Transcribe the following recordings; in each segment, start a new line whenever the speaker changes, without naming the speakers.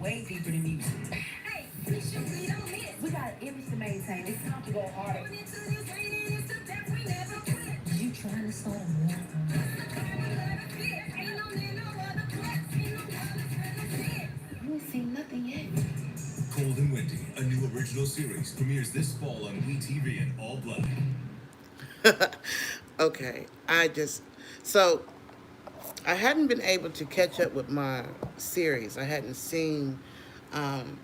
way deeper than music. Hey, we got an image to maintain. It's time to go harder. You trying to start a war? You ain't seen nothing yet.
Kold and Wendy, a new original series, premieres this fall on WeTV in all black.
Okay, so I hadn't been able to catch up with my series. Um,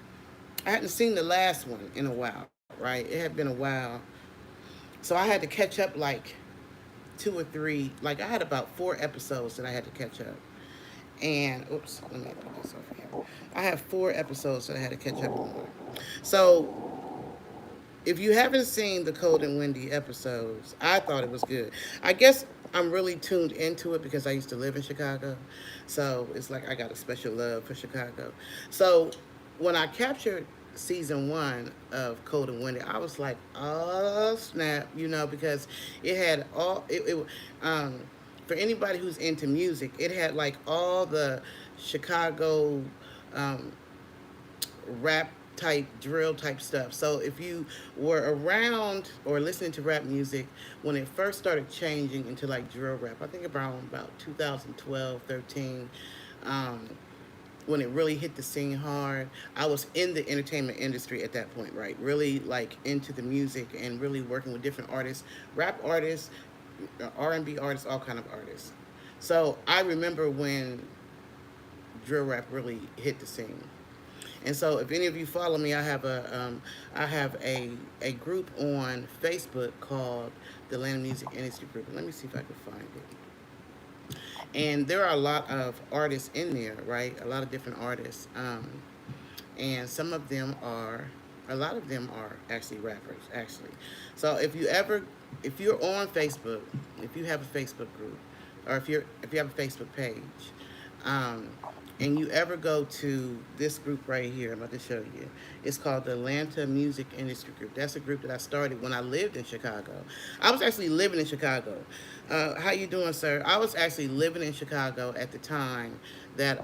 I hadn't seen the last one in a while, right? It had been a while, so I had to catch up like two or three. Like I had about 4 episodes that I had to catch up. And oops, let me put this over here. I have 4 episodes that I had to catch up on. So if you haven't seen the Cold and Windy episodes, I thought it was good. I guess I'm really tuned into it because I used to live in Chicago. So it's like I got a special love for Chicago. So when I captured season one of Cold and Windy, I was like, oh snap, because it had um, for anybody who's into music, it had like all the Chicago um, rap type drill type stuff. So if you were around or listening to rap music when it first started changing into like drill rap, I think around about 2012, 13, um, when it really hit the scene hard. I was in the entertainment industry at that point, right? Really like into the music and really working with different artists, rap artists, R&B artists, all kind of artists. So I remember when drill rap really hit the scene. And so, if any of you follow me, I have a group on Facebook called the Atlanta Music Industry Group. Let me see if I can find it. And there are a lot of artists in there, right? A lot of different artists, and a lot of them are actually rappers, actually. So if you're on Facebook, if you have a Facebook group, or if you have a Facebook page, um, and you ever go to this group right here, I'm about to show you. It's called the Atlanta Music Industry Group. That's a group that I started when I lived in Chicago. I was actually living in Chicago. How you doing, sir? I was actually living in Chicago at the time that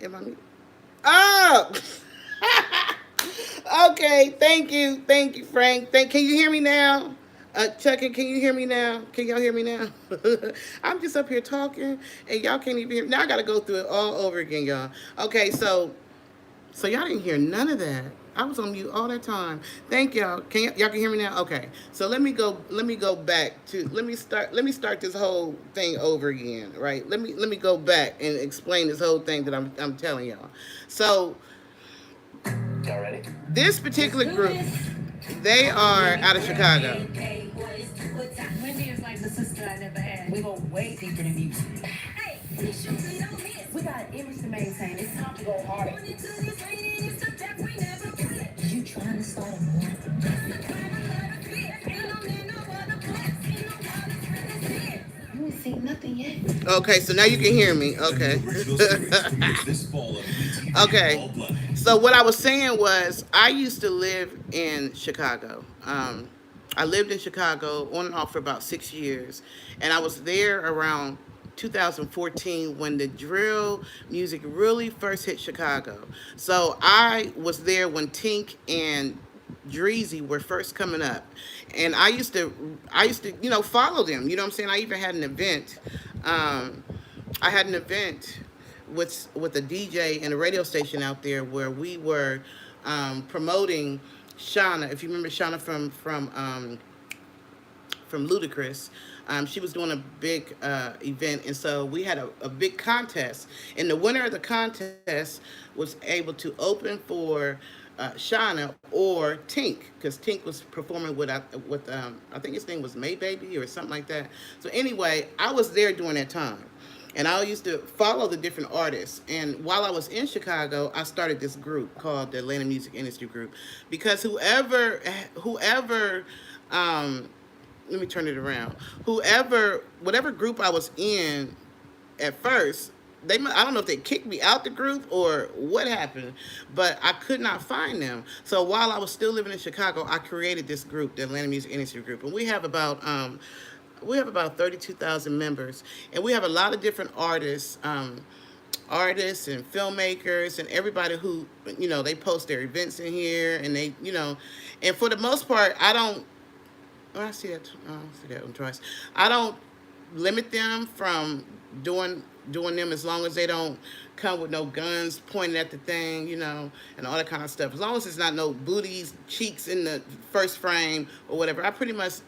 Am I? Oh. Okay, thank you, Frank. Can you hear me now? Chuck, can you hear me now? Can y'all hear me now? I'm just up here talking, and y'all can't even hear me. Now I gotta go through it all over again, y'all. Okay, so y'all didn't hear none of that. I was on mute all that time. Thank y'all. Y'all can hear me now? Okay. So let me go back to let me start this whole thing over again, right? Let me go back and explain this whole thing that I'm telling y'all. So
Y'all ready?
this particular group, they are out of Chicago.
Wendy is like the sister I never had. We go way deeper than music. Hey, we got an image to maintain. It's time to go harder. You trying to start a war? You ain't seen nothing yet.
Okay, so now you can hear me. Okay. Okay. So what I was saying was I used to live in Chicago. I lived in Chicago on and off for about 6 years, and I was there around 2014 when the drill music really first hit Chicago. So I was there when Tink and Dreezy were first coming up, and I used to follow them. You know what I'm saying? I even had an event. Um, I had an event with a DJ and a radio station out there where we were promoting Shauna. If you remember Shauna from Ludacris. She was doing a big event, and so we had a big contest. And the winner of the contest was able to open for Shauna or Tink, because Tink was performing with I think his name was May Baby or something like that. So anyway, I was there during that time. And I used to follow the different artists. And while I was in Chicago, I started this group called the Atlanta Music Industry Group, because whoever let me turn it around. Whatever group I was in at first, I don't know if they kicked me out the group or what happened, but I could not find them. So while I was still living in Chicago, I created this group, the Atlanta Music Industry Group, and we have about 32,000 members, and we have a lot of different artists and filmmakers and everybody who they post their events in here, and and for the most part, I don't. Oh, I see that one twice. I don't limit them from doing them as long as they don't come with no guns pointed at the thing, and all that kind of stuff. As long as it's not no booties, cheeks in the first frame or whatever, I pretty much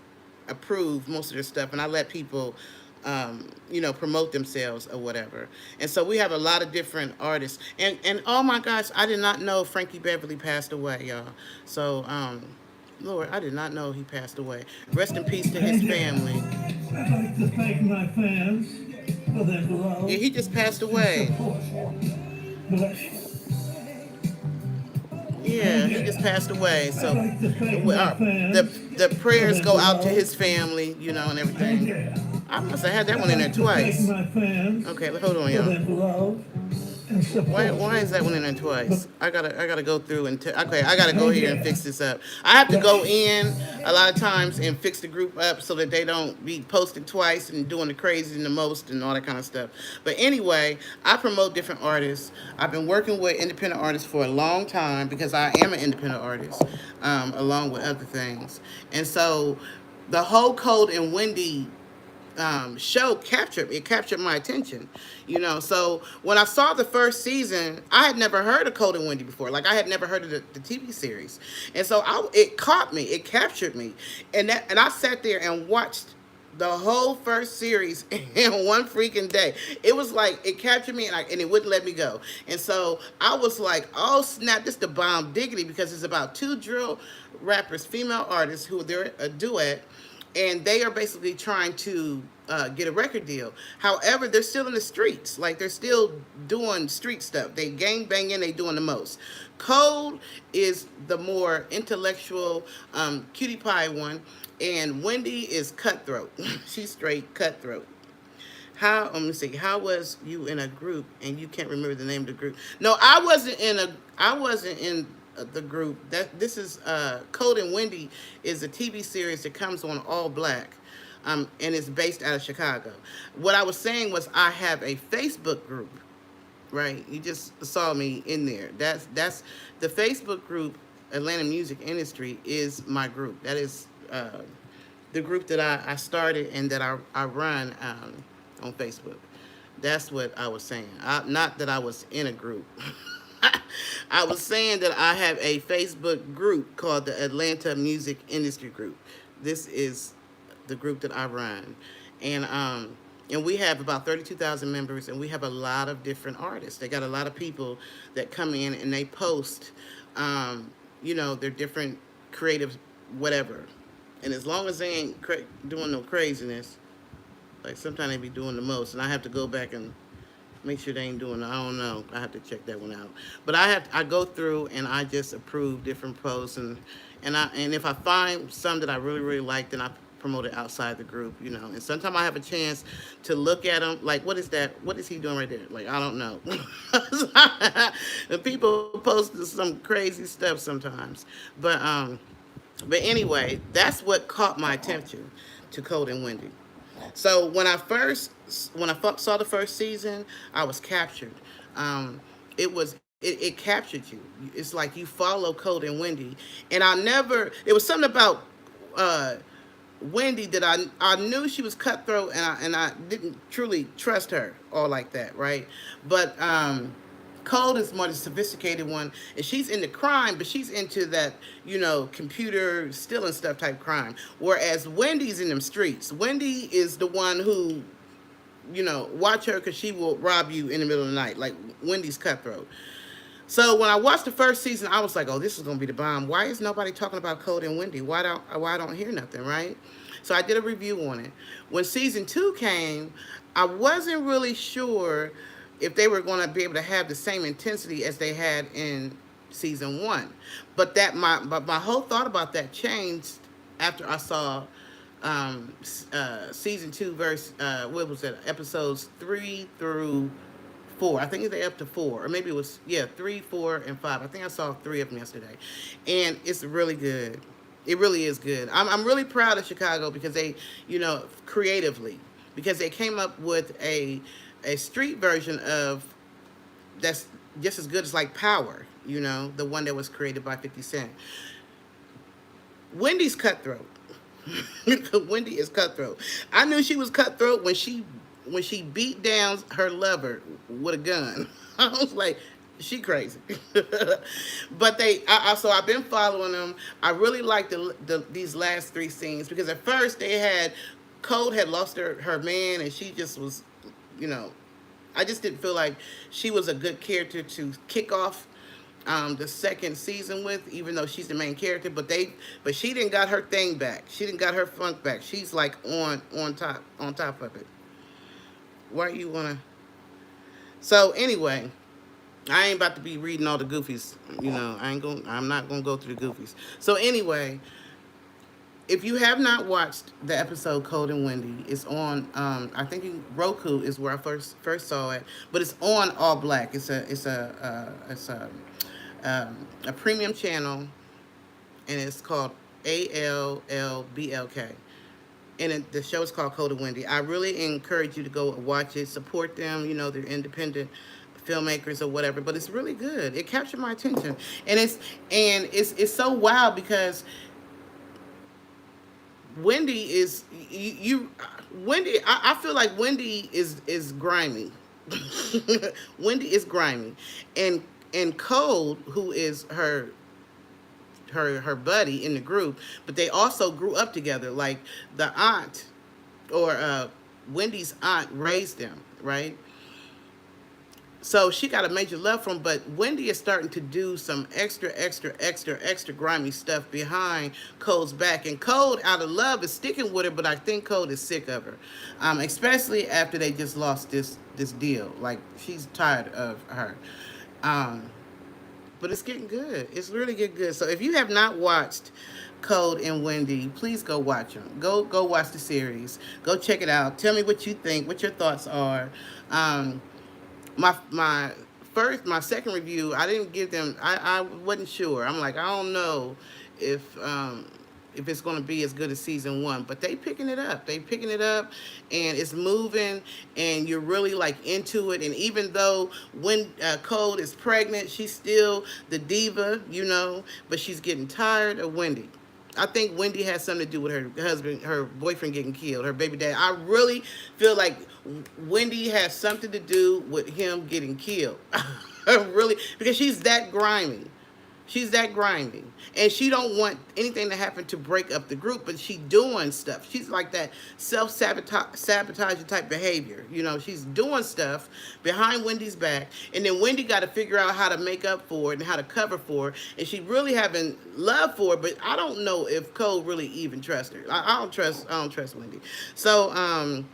approve most of their stuff, and I let people, promote themselves or whatever. And so we have a lot of different artists. And oh my gosh, I did not know Frankie Beverly passed away, y'all. So, Lord, I did not know he passed away. Rest in peace to his family.
I'd like to thank my fans for their love.
Yeah, he just passed away. Yeah, he just passed away. So the prayers go out to his family, and everything. I must have had that one in there twice. Okay, hold on, y'all. Why is that one in there twice? I gotta go through okay, I gotta go here and fix this up. I have to go in a lot of times and fix the group up so that they don't be posted twice and doing the crazy and the most and all that kind of stuff. But anyway, I promote different artists. I've been working with independent artists for a long time because I am an independent artist, along with other things. And so the whole Kold and Wendy show captured my attention, So when I saw the first season, I had never heard of Kold and Wendy before. Like, I had never heard of the TV series, and so it caught me, it captured me, and I sat there and watched the whole first series in one freaking day. It was like it captured me, and it wouldn't let me go. And so I was like, oh snap, this is the bomb diggity, because it's about two drill rappers, female artists, who they're a duet, and they are basically trying to get a record deal. However, they're still in the streets. Like, they're still doing street stuff. They gang banging, they doing the most. Kold is the more intellectual, cutie pie one, and Wendy is cutthroat. She's straight cutthroat. Let me see, how was you in a group and you can't remember the name of the group? No, I wasn't in the group. This is Kold and Wendy is a TV series that comes on All Black, and it's based out of Chicago. What I was saying was I have a Facebook group, right? You just saw me in there. That's the Facebook group. Atlanta Music Industry is my group. That is the group that I started and that I run on Facebook. That's what I was saying. Not that I was in a group. I was saying that I have a Facebook group called the Atlanta Music Industry Group. This is the group that I run, and we have about 32,000 members, and we have a lot of different artists. They got a lot of people that come in and they post, their different creative whatever, and as long as they ain't doing no craziness, like sometimes they be doing the most, and I have to go back and make sure they ain't doing. I don't know. I have to check that one out. But I go through and I just approve different posts, and if I find some that I really really like, then I promote it outside the group. And sometimes I have a chance to look at them. Like, what is that? What is he doing right there? Like, I don't know. And people post some crazy stuff sometimes, but anyway, that's what caught my attention to Kold and Wendy. So when I saw the first season, I was captured. It captured you. It's like you follow Kold and Wendy, and I never. It was something about uh, Wendy that I knew she was cutthroat, and I didn't truly trust her all like that, right? But Kold is more the sophisticated one, and she's into crime, but she's into that, computer stealing stuff type crime. Whereas Wendy's in them streets. Wendy is the one who, watch her because she will rob you in the middle of the night. Like, Wendy's cutthroat. So when I watched the first season, I was like, "Oh, this is gonna be the bomb. Why is nobody talking about Kold and Wendy? Why I don't hear nothing, right?" So I did a review on it. When season 2 came, I wasn't really sure if they were going to be able to have the same intensity as they had in season 1. But my whole thought about that changed after I saw season 2 verse what was it, episodes 3 through 4. I think they're up to 4, or maybe it was 3, 4, and 5. I think I saw 3 of them yesterday, and it's really good. It really is good. I'm really proud of Chicago because they, creatively, because they came up with a street version of that's just as good as like Power, the one that was created by 50 Cent. Wendy's cutthroat. Wendy is cutthroat. I knew she was cutthroat when she beat down her lover with a gun. I was like, she crazy. But so I've been following them. I really like these last 3 scenes because at first they had Kold had lost her man, and she just was, I just didn't feel like she was a good character to kick off the second season with, even though she's the main character. But she didn't got her thing back. She didn't got her funk back. She's like on top of it. Why you wanna? So anyway, I ain't about to be reading all the goofies. I'm not gonna go through the goofies. So anyway, if you have not watched the episode Kold and Wendy, it's on. I think Roku is where I first saw it, but it's on All Black. It's a premium channel, and it's called ALLBLK. And the show is called Kold and Wendy. I really encourage you to go watch it, support them. They're independent filmmakers or whatever, but it's really good. It captured my attention, and it's so wild because Wendy is Wendy. I feel like Wendy is grimy. Wendy is grimy, and Kold, who is her buddy in the group, but they also grew up together. Like the aunt, or Wendy's aunt raised them, right? So she got a major love from him, but Wendy is starting to do some extra grimy stuff behind Kold's back. And Kold, out of love, is sticking with her, but I think Kold is sick of her, especially after they just lost this deal. Like, she's tired of her. But it's getting good. It's really getting good. So if you have not watched Kold and Wendy, please go watch them. Go watch the series. Go check it out. Tell me what you think, what your thoughts are. My second review, I didn't give them. I wasn't sure. I'm like, I don't know if if it's going to be as good as season one. But they picking it up. They picking it up, and it's moving, and you're really like into it. And even though when Kold is pregnant, she's still the diva, you know, but she's getting tired of Wendy. I think Wendy has something to do with her husband, her boyfriend getting killed, her baby dad. I really feel like Wendy has something to do with him getting killed. Really, because she's that grimy. She's that grimy, and she don't want anything to happen to break up the group, but she doing stuff. She's like that self-sabotaging type behavior. You know, she's doing stuff behind Wendy's back, and then Wendy got to figure out how to make up for it and how to cover for it, and she really having love for it, but I don't know if Cole really even trusts her. I don't trust Wendy. So,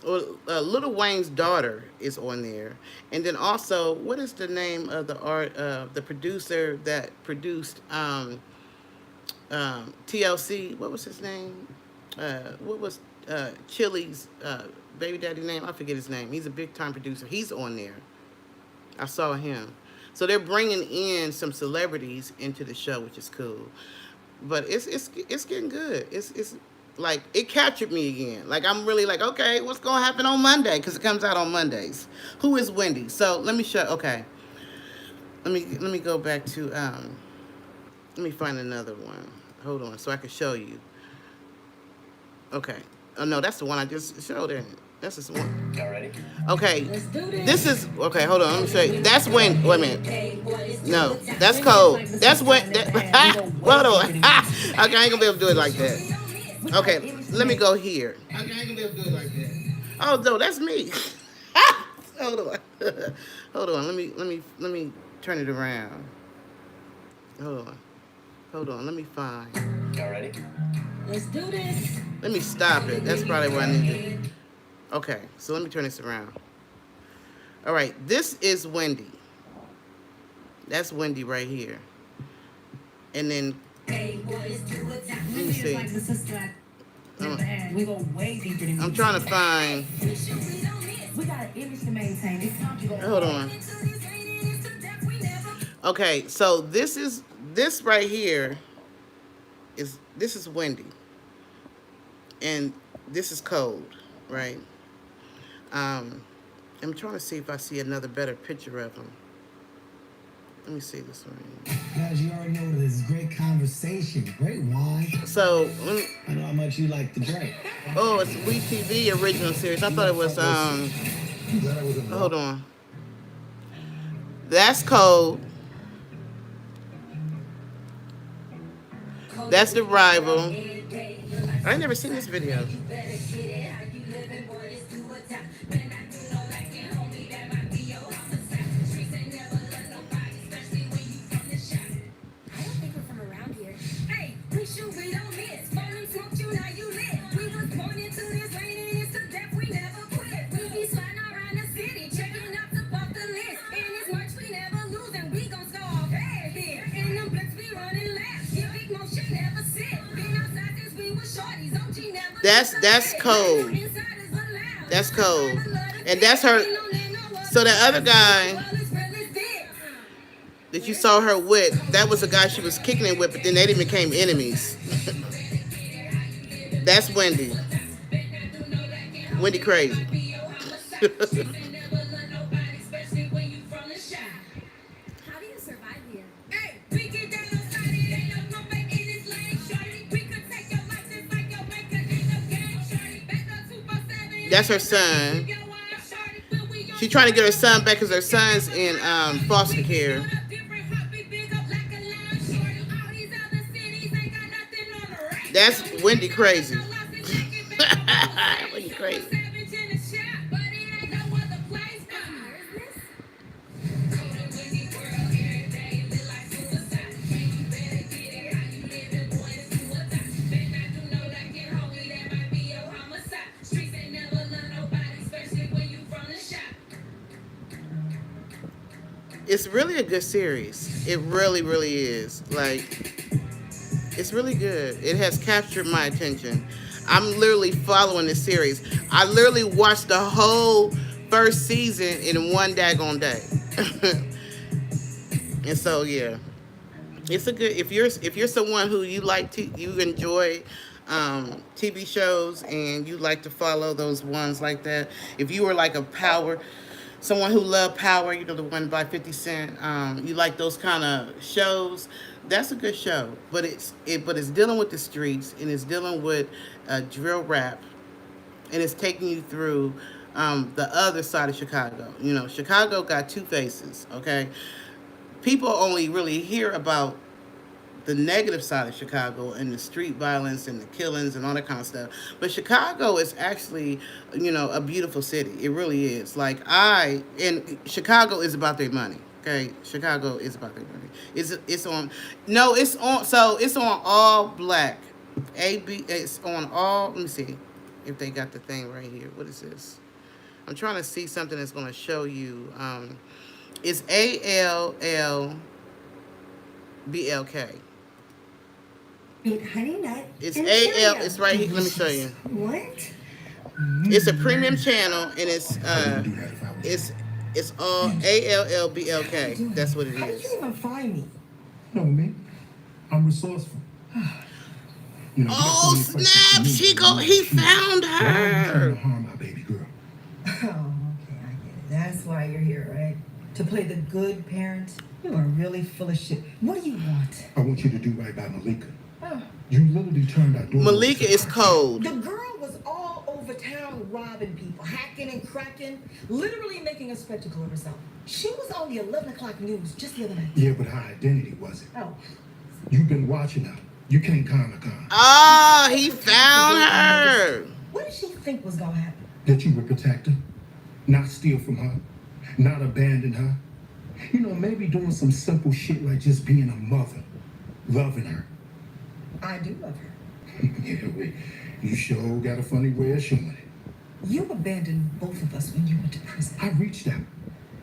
Lil Wayne's daughter is on there, and then also, what is the name of the producer that produced TLC? What was his name? What was Chili's baby daddy name? I forget his name. He's a big time producer. He's on there. I saw him. So they're bringing in some celebrities into the show, which is cool. But it's getting good. It's like, it captured me again. Like, I'm really like, okay, what's going to happen on Monday? Because it comes out on Mondays. Who is Wendy? So let me show, okay. Let me go back to, let me find another one. Hold on, so I can show you. Okay. Oh, no, that's the one I just showed there. That's the one.
Y'all ready?
Okay. This is, okay, hold on, let me show you. That's when, wait a minute. No, that's Kold. That's when, hold on. Okay, I ain't going to be able to do it like that. Okay, let me go here. Okay, I ain't gonna be able to do it like that. Oh no, that's me. Hold on. Hold on. Let me turn it around. Hold on. Let me find.
Y'all ready?
Let's do this.
Let me stop it. That's probably what I need to. Okay, so let me turn this around. All right, this is Wendy. That's Wendy right here. And then let me see. I'm trying to find. Hold on. Okay, so this right here is Wendy, and this is Kold, right? I'm trying to see if I see another better picture of him. Let me see this one.
Guys, you already know this is great conversation, great wine.
So,
I know how much you like to drink.
oh, it's WeTV original series. I thought it was, hold on. That's Kold. That's the rival. I ain't never seen this video. That's Kold. That's Kold. And that's her. So the other guy that you saw her with, that was the guy she was kicking it with, but then they became enemies. That's Wendy. Wendy crazy. That's her son. She's trying to get her son back because her son's in foster care. That's Wendy crazy. Wendy crazy. It's really a good series. It really, really is. Like, it's really good. It has captured my attention. I'm literally following this series. I literally watched the whole first season in one daggone day. And so, yeah. It's a good if you're someone who you like to you enjoy TV shows and you like to follow those ones like that. If you were like a power, someone who loved Power, you know the one by 50 Cent. You like those kind of shows. That's a good show, but it's dealing with the streets and it's dealing with drill rap and it's taking you through the other side of Chicago. You know, Chicago got two faces. Okay, people only really hear about the negative side of Chicago and the street violence and the killings and all that kind of stuff. But Chicago is actually, a beautiful city. It really is. And Chicago is about their money. Okay, Chicago is about their money. It's on, no, it's on. So it's on all black. It's on all. Let me see if they got the thing right here. What is this? I'm trying to see something that's going to show you. It's ALLBLK.
Pink honey nut.
It's
and
AL.
cereal.
It's right here. Let me show you.
What?
It's a premium channel, and it's all ALLBLK. That's what it
How did
is.
you even find me?
No, me. I'm resourceful. You know,
Oh snap! He found
Why are you trying
her.
to harm my baby girl?
Oh, okay, I get it. That's why you're here, right? To play the good parent? You are really full of shit. What do you want?
I want you to do right by Malika.
Oh.
You literally turned our door.
Malika is cold.
The girl was all over town robbing people, hacking and cracking, literally making a spectacle of herself. She was on the 11 o'clock news just the other night.
Yeah, but her identity wasn't.
Oh.
You've been watching her. You can't calm her calm.
Oh, he found her.
What did she think was gonna happen?
That you would protect her, not steal from her, not abandon her. You know, maybe doing some simple shit like just being a mother, loving her.
I do love her.
Yeah, well, you sure got a funny way of showing it.
You abandoned both of us when you went to prison.
I reached out.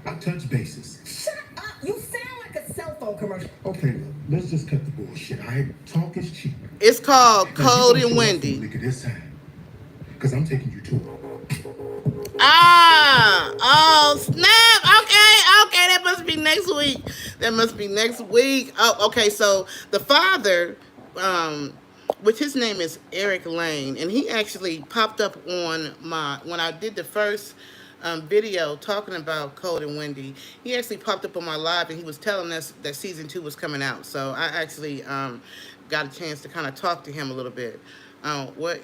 I touched bases.
Shut up! You sound like a cell phone commercial.
Okay, look, let's just cut the bullshit. Talk is cheap.
It's called
Now,
Kold
you
and
gonna show
Wendy.
up for Malika this time, because I'm taking you to her.
Oh snap! Okay, that must be next week. Oh, okay. So the father, which his name is Eric Lane, and he actually popped up on when I did the first video talking about Kold and Wendy. He actually popped up on my live, and he was telling us that season 2 was coming out. So I actually got a chance to kind of talk to him a little bit. What?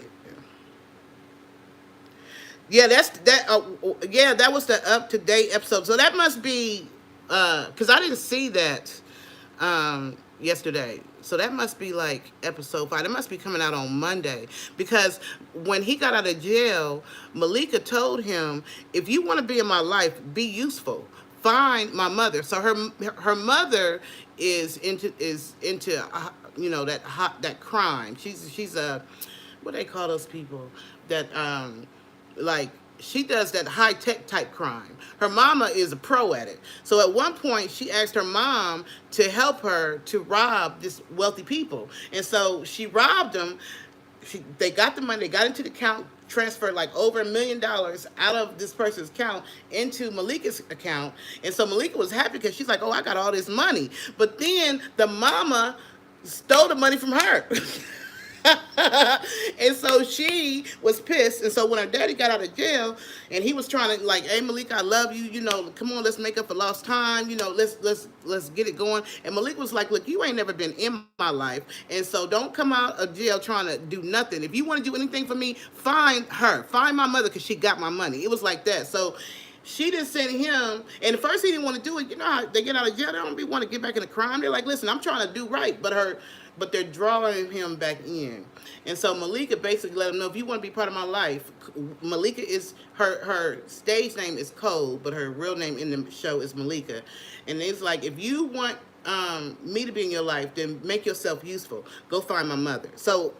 Yeah, that was the up to date episode. So that must be because I didn't see that yesterday. So that must be like episode 5. It must be coming out on Monday because when he got out of jail, Malika told him, "If you want to be in my life, be useful. Find my mother." So her mother is into that crime. She's a what do they call those people that like she does that high tech type crime. Her mama is a pro at it. So at one point she asked her mom to help her to rob this wealthy people. And so she robbed them. They got the money, they got into the account, transferred like over $1 million out of this person's account into Malika's account. And so Malika was happy because she's like, oh, I got all this money. But then the mama stole the money from her. And so she was pissed. And so when her daddy got out of jail and he was trying to like, hey Malika, I love you, come on, let's make up for lost time, let's get it going. And Malika was like, look, you ain't never been in my life, and so don't come out of jail trying to do nothing. If you want to do anything for me, find my mother, because she got my money. It was like that. So she didn't send him, and at first he didn't want to do it. You know how they get out of jail, they don't want to get back into crime. They're like, listen, I'm trying to do right, but they're drawing him back in. And so Malika basically let him know, if you want to be part of my life, Malika is, her stage name is Kold, but her real name in the show is Malika. And it's like, if you want me to be in your life, then make yourself useful. Go find my mother. So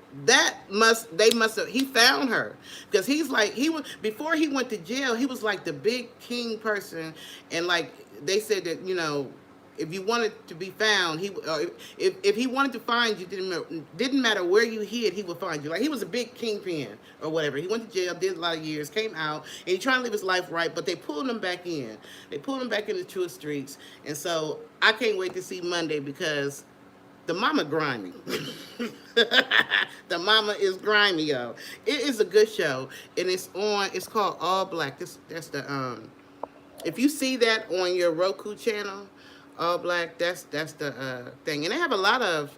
he found her, because he's like, before he went to jail, he was like the big king person. And like they said that, if you wanted to be found, if he wanted to find you, didn't matter where you hid, he would find you. Like, he was a big kingpin or whatever. He went to jail, did a lot of years, came out, and he tried to live his life right, but they pulled him back in. They pulled him back into the true streets. And so I can't wait to see Monday, because The mama grimy. The mama is grimy, yo. It is a good show, and it's on. It's called All Black. That's the If you see that on your Roku channel, All Black, that's the thing. And they have a lot of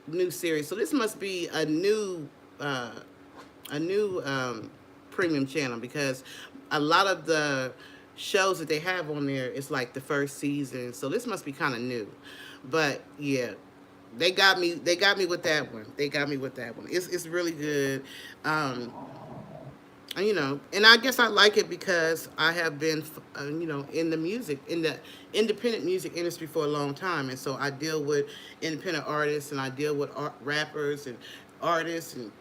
new series. So this must be uh, a new premium channel because a lot of the shows that they have on there is like the first season. So this must be kind of new. But yeah, they got me. They got me with that one. They got me with that one. It's really good. Um, and, and I guess I like it because I have been, in the independent music industry for a long time, and so I deal with independent artists, and I deal with rappers and artists, and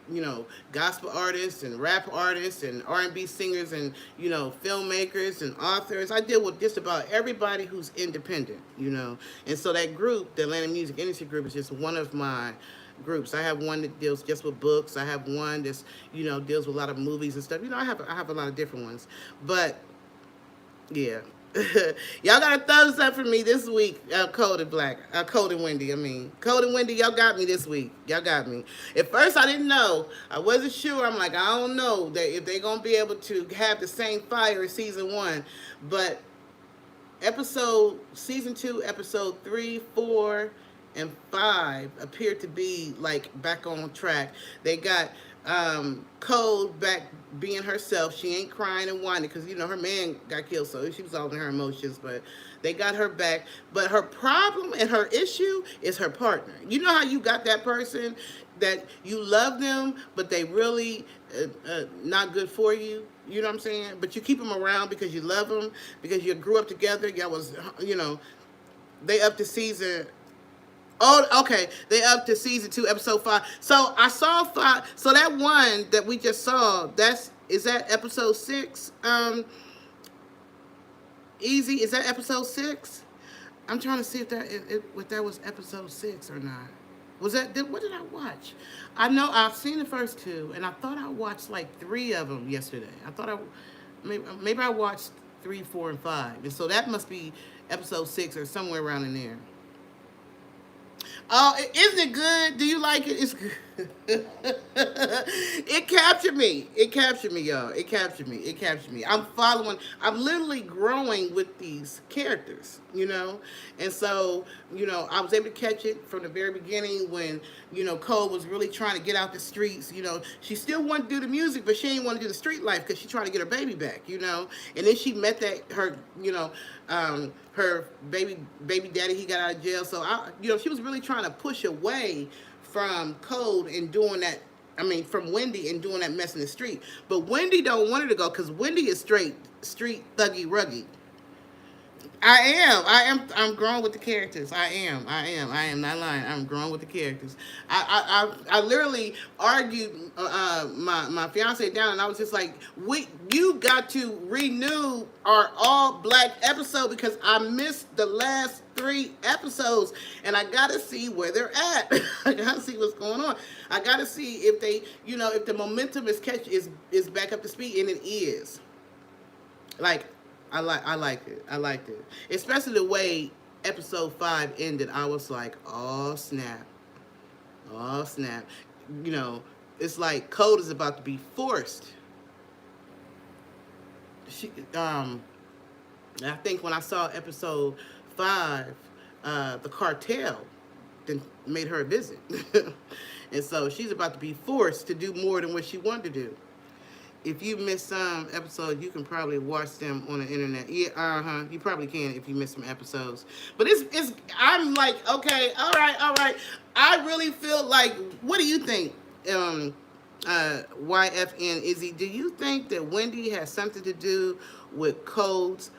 gospel artists and rap artists and R&B singers and filmmakers and authors. I deal with just about everybody who's independent, and so that group, the Atlanta Music Industry Group, is just one of my groups. I have one that deals just with books. I have one that's deals with a lot of movies and stuff. I have a lot of different ones. But yeah, y'all got a thumbs up for me this week. Kold and Wendy. Kold and Wendy. Y'all got me this week. Y'all got me. At first, I didn't know. I wasn't sure. I'm like, I don't know that if they're gonna be able to have the same fire as season 1, but season 2, episode 3, 4. And 5 appear to be like back on track. They got Kold back being herself. She ain't crying and whining because her man got killed, so she was all in her emotions. But they got her back. But her problem and her issue is her partner. You know how you got that person that you love them, but they really not good for you. You know what I'm saying? But you keep them around because you love them, because you grew up together. Y'all was, they up to season. Oh, okay. They up to season 2, episode 5. So I saw 5. So that one that we just saw, is that episode 6? Easy. Is that episode 6? I'm trying to see if that was episode 6 or not. What did I watch? I know I've seen the first 2, and I thought I watched like 3 of them yesterday. I thought maybe I watched 3, 4, and 5, and so that must be episode 6 or somewhere around in there. Oh, isn't it good? Do you like it? It's good. It captured me. It captured me, y'all. It captured me. I'm literally growing with these characters, And so, I was able to catch it from the very beginning when, Kold was really trying to get out the streets. She still wanted to do the music, but she didn't want to do the street life because she tried to get her baby back, And then she met her baby daddy, he got out of jail. So, she was really trying to push away from Kold and doing that. From Wendy and doing that mess in the street. But Wendy don't want her to go because Wendy is straight street thuggy ruggy. I'm growing with the characters. I am not lying. I'm growing with the characters. I literally argued my fiance down, and I was just like, you got to renew our all black episode because I missed the last 3 episodes, and I gotta see where they're at. I gotta see what's going on. I gotta see if they, if the momentum is back up to speed, and it is. Like, I liked it. I liked it. Especially the way episode 5 ended. I was like, oh, snap. Oh, snap. It's like Kold is about to be forced. I think when I saw episode 5, the cartel then made her a visit. And so she's about to be forced to do more than what she wanted to do. If you missed some episodes, you can probably watch them on the internet. Yeah, you probably can if you missed some episodes. But I'm like, okay, all right. I really feel like, what do you think, YFN Izzy? Do you think that Wendy has something to do with Kold's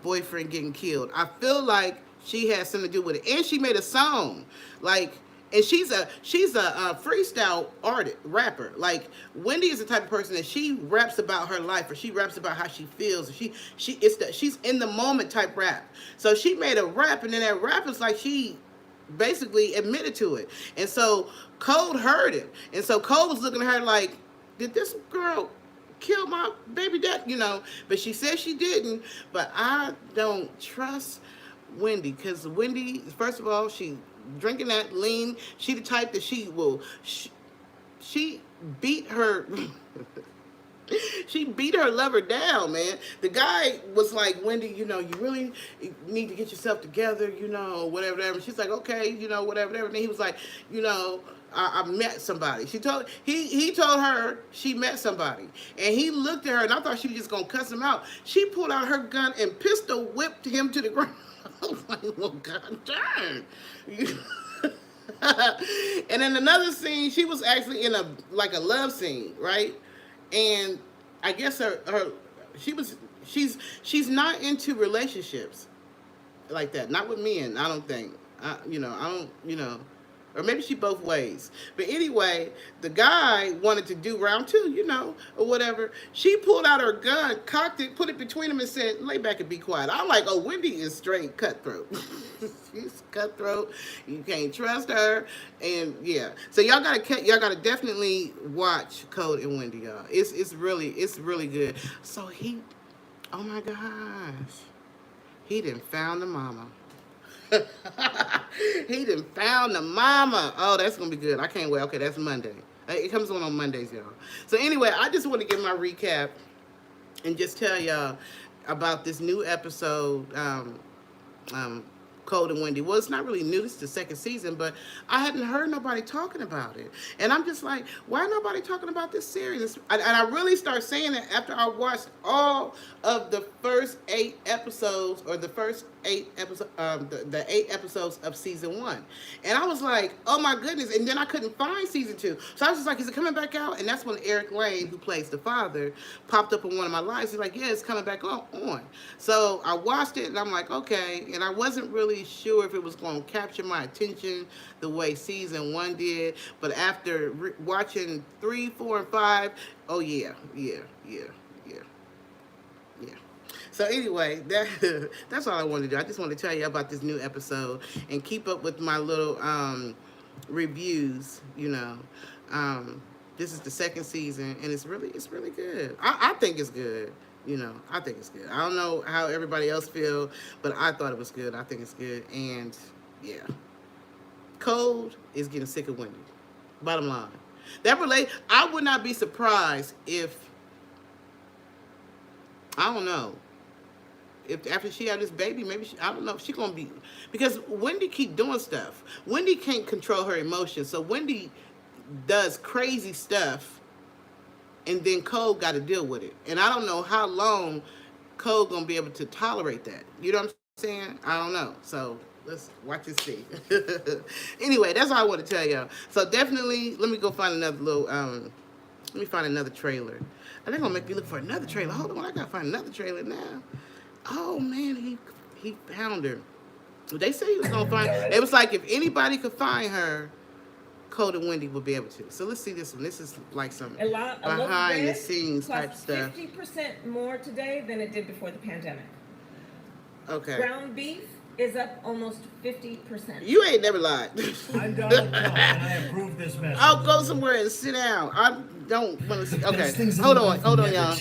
boyfriend getting killed? I feel like she has something to do with it. And she made a song, and she's a freestyle rapper. Like, Wendy is the type of person that she raps about her life, or she raps about how she feels. She's in the moment type rap. So she made a rap, and then that rap is like she basically admitted to it. And so Kold heard it, and so Kold was looking at her like, did this girl kill my baby dad? But she said she didn't. But I don't trust Wendy, because Wendy, first of all, she drinking that lean. She the type that she beat her. She beat her lover down, man. The guy was like, Wendy, you really need to get yourself together, whatever, whatever. She's like, okay, whatever, whatever. And he was like, I met somebody. He told her she met somebody. And he looked at her, and I thought she was just going to cuss him out. She pulled out her gun and pistol whipped him to the ground. I was like, well, God darn. And then another scene, she was actually in a love scene, right? And I guess she's not into relationships like that. Not with men, I don't think. I don't. Or maybe she both ways. But anyway, the guy wanted to do round two, or whatever. She pulled out her gun, cocked it, put it between them, and said, lay back and be quiet. I'm like, oh, Wendy is straight cutthroat. She's cutthroat. You can't trust her. And yeah. So y'all gotta definitely watch Kold and Wendy, y'all. It's really good. So oh my gosh. He done found the mama. He done found the mama. Oh, that's gonna be good. I can't wait. Okay, that's Monday. It comes on Mondays, y'all. So anyway, I just want to give my recap and just tell y'all about this new episode, Kold and Wendy. Well, it's not really new. This is the second season, but I hadn't heard nobody talking about it. And I'm just like, why nobody talking about this series? And I really start saying it after I watched all of the first 8 episodes, or the first 8 episodes, the 8 episodes of season 1. And I was like, oh my goodness. And then I couldn't find season 2. So I was just like, is it coming back out? And that's when Eric Lane, who plays the father, popped up in one of my lives. He's like, yeah, it's coming back on. So I watched it and I'm like, okay. And I wasn't really sure if it was going to capture my attention the way season 1 did. But after watching 3, 4, and 5, oh yeah. So anyway, that's all I wanted to do. I just want to tell you about this new episode and keep up with my little reviews. This is the second season, and it's really good. I think it's good. I think it's good. I don't know how everybody else feel, but I thought it was good. I think it's good, and yeah, Kold is getting sick of Wendy. Bottom line, I would not be surprised if, I don't know. If after she had this baby, maybe I don't know if she's gonna be, because Wendy keep doing stuff. Wendy can't control her emotions, so Wendy does crazy stuff, and then Kold got to deal with it. And I don't know how long Kold gonna be able to tolerate that. You know what I'm saying? I don't know. So let's watch and see. Anyway, that's all I want to tell y'all. So definitely, let me go find another little. Let me find another trailer. And they're gonna make me look for another trailer. Hold on, I gotta find another trailer now. Oh man, he found her. They said he was gonna find her. It was like if anybody could find her, Kold and Wendy would be able to. So let's see this one. This is like some behind the scenes type stuff.
50% more today than it did before the pandemic.
Okay.
Ground beef is up almost 50%.
You ain't never lied.
I'm Donald Trump, and I approve this message.
I'll go somewhere and sit down. I don't want to see. Okay, hold on, y'all.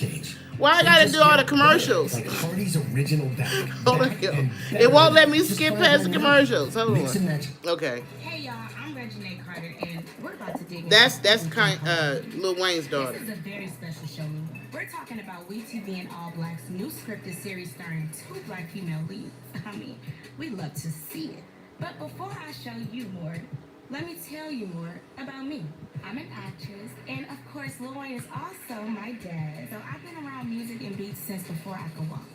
Why I gotta do all the commercials?
Like Hardy's original back.
Hold on, yo. It won't let me skip past the commercials. Hold on. Okay.
Hey y'all, I'm Regina Carter, and we're about to dig
That's Lil Wayne's daughter.
This is a very special show. We're talking about WeTV and All Black's new scripted series starring 2 Black female leads. I mean, we love to see it. But before I show you more, let me tell you more about me. I'm an actress, and of course, Lil Wayne is also my dad. So I've been around music and beats since before I could walk.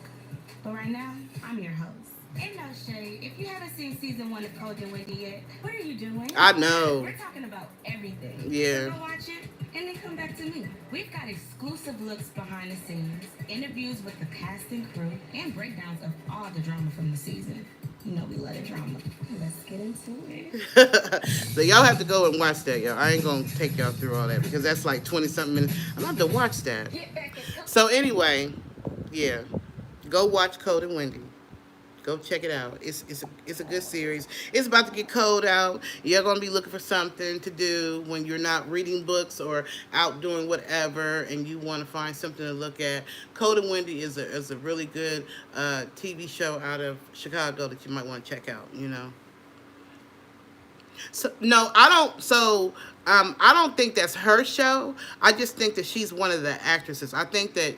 But right now, I'm your host. And no shade, if you haven't seen season 1 of Kold and Wendy yet, what are you doing?
I know.
We're talking about everything.
Yeah.
So go watch it, and then come back to me. We've got exclusive looks behind the scenes, interviews with the cast and crew, and breakdowns of all the drama from the season. You know we love the drama. Let's get into it.
So y'all have to go and watch that, y'all. I ain't gonna take y'all through all that because that's like 20-something minutes. I'm gonna have to watch that. So anyway, yeah, go watch Kold and Wendy. Go check it out. It's a good series. It's about to get cold out. You're going to be looking for something to do when you're not reading books or out doing whatever and you want to find something to look at. Kold and Wendy is a really good TV show out of Chicago that you might want to check out, So no, I don't. So I don't think that's her show. I just think that she's one of the actresses. I think that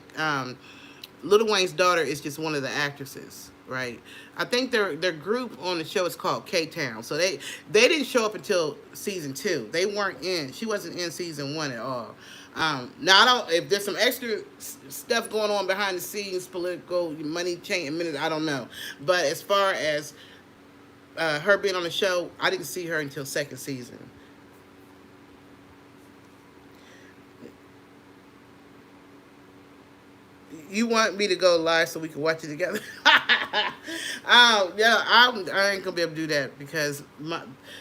Lil Wayne's daughter is just one of the actresses, right? I think their group on the show is called K Town. So they didn't show up until season 2. They weren't in. She wasn't in season 1 at all. Now I don't. If there's some extra stuff going on behind the scenes, political money chain, minutes, I don't know. But as far as her being on the show, I didn't see her until second season. You want me to go live so we can watch it together? Yeah, I ain't gonna be able to do that because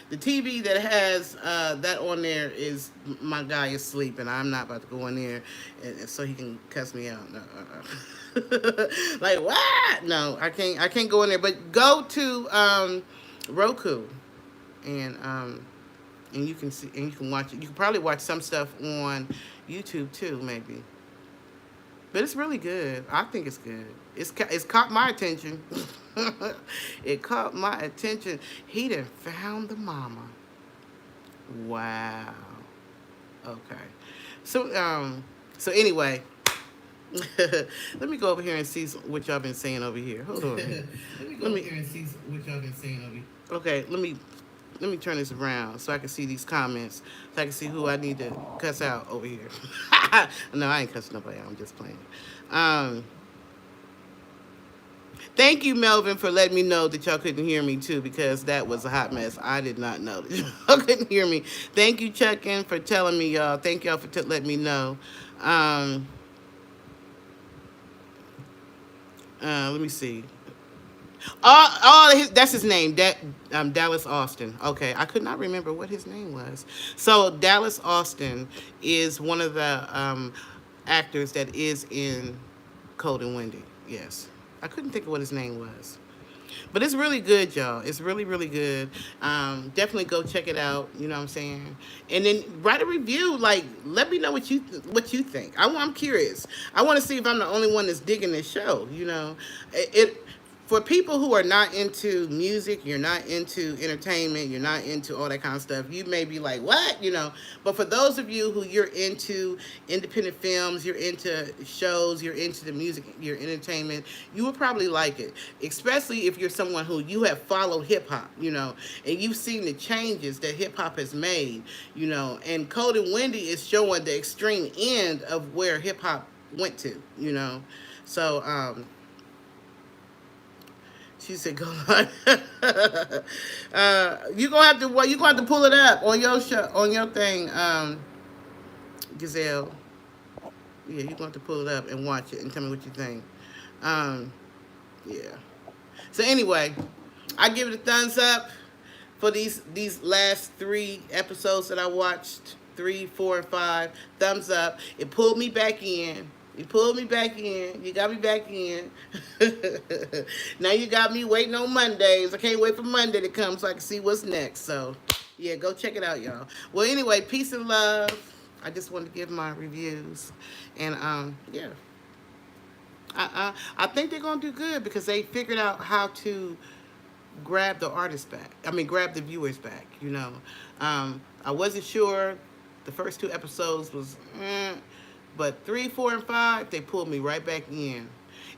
the TV that has that on there is my guy is asleep, and I'm not about to go in there and so he can cuss me out. No, like what? No, I can't. I can't go in there. But go to Roku, and you can see and you can watch it. You can probably watch some stuff on YouTube too, maybe. But it's really good. I think it's good. It's caught my attention. It caught my attention. He done found the mama. Wow. Okay. So anyway, let me go over here and see what y'all been saying over here. Hold on. Let me go over here and see what y'all been saying over here. Okay, let me turn this around so I can see these comments, so I can see who I need to cuss out over here. No, I ain't cussing nobody out. I'm just playing. Thank you, Melvin, for letting me know that y'all couldn't hear me, too, because that was a hot mess. I did not know that y'all couldn't hear me. Thank you, Chuckin, for telling me, y'all. Thank y'all for letting me know. Let me see. That's his name. Dallas Austin. Okay, I could not remember what his name was. So Dallas Austin is one of the actors that is in Kold and Wendy. Yes, I couldn't think of what his name was. But it's really good, y'all. It's really, really good. Definitely go check it out. You know what I'm saying? And then write a review. Like, let me know what you think. I'm curious. I want to see if I'm the only one that's digging this show. You know, it for people who are not into music, you're not into entertainment, you're not into all that kind of stuff, you may be like, what? You know, but for those of you who you're into independent films, you're into shows, you're into the music, your entertainment, you will probably like it, especially if you're someone who you have followed hip-hop, you know, and you've seen the changes that hip-hop has made, you know, and Kold and Wendy is showing the extreme end of where hip-hop went to, you know, so, she said, "Go on." You gonna have to pull it up on your show, on your thing, Gazelle. Yeah, you're gonna have to pull it up and watch it and tell me what you think. Yeah. So anyway, I give it a thumbs up for these last 3 episodes that I watched, 3, 4, and 5. Thumbs up. It pulled me back in. You pulled me back in. You got me back in. Now you got me waiting on Mondays. I can't wait for Monday to come so I can see what's next. So, yeah, go check it out, y'all. Well, anyway, peace and love. I just wanted to give my reviews. And, yeah. I think they're going to do good because they figured out how to grab the artists back. I mean, grab the viewers back, you know. I wasn't sure. The first 2 episodes was, but 3, 4, and 5, they pulled me right back in.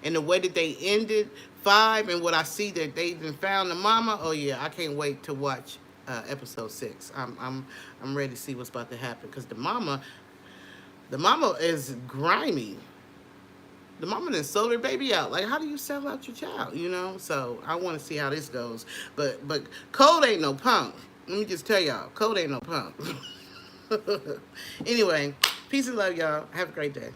And the way that they ended 5 and what I see that they even found the mama, oh yeah, I can't wait to watch episode 6. I'm ready to see what's about to happen because the mama is grimy. The mama done sold her baby out. Like, how do you sell out your child, you know? So I want to see how this goes. But Kold ain't no punk. Let me just tell y'all, Kold ain't no punk. Anyway, peace and love, y'all. Have a great day.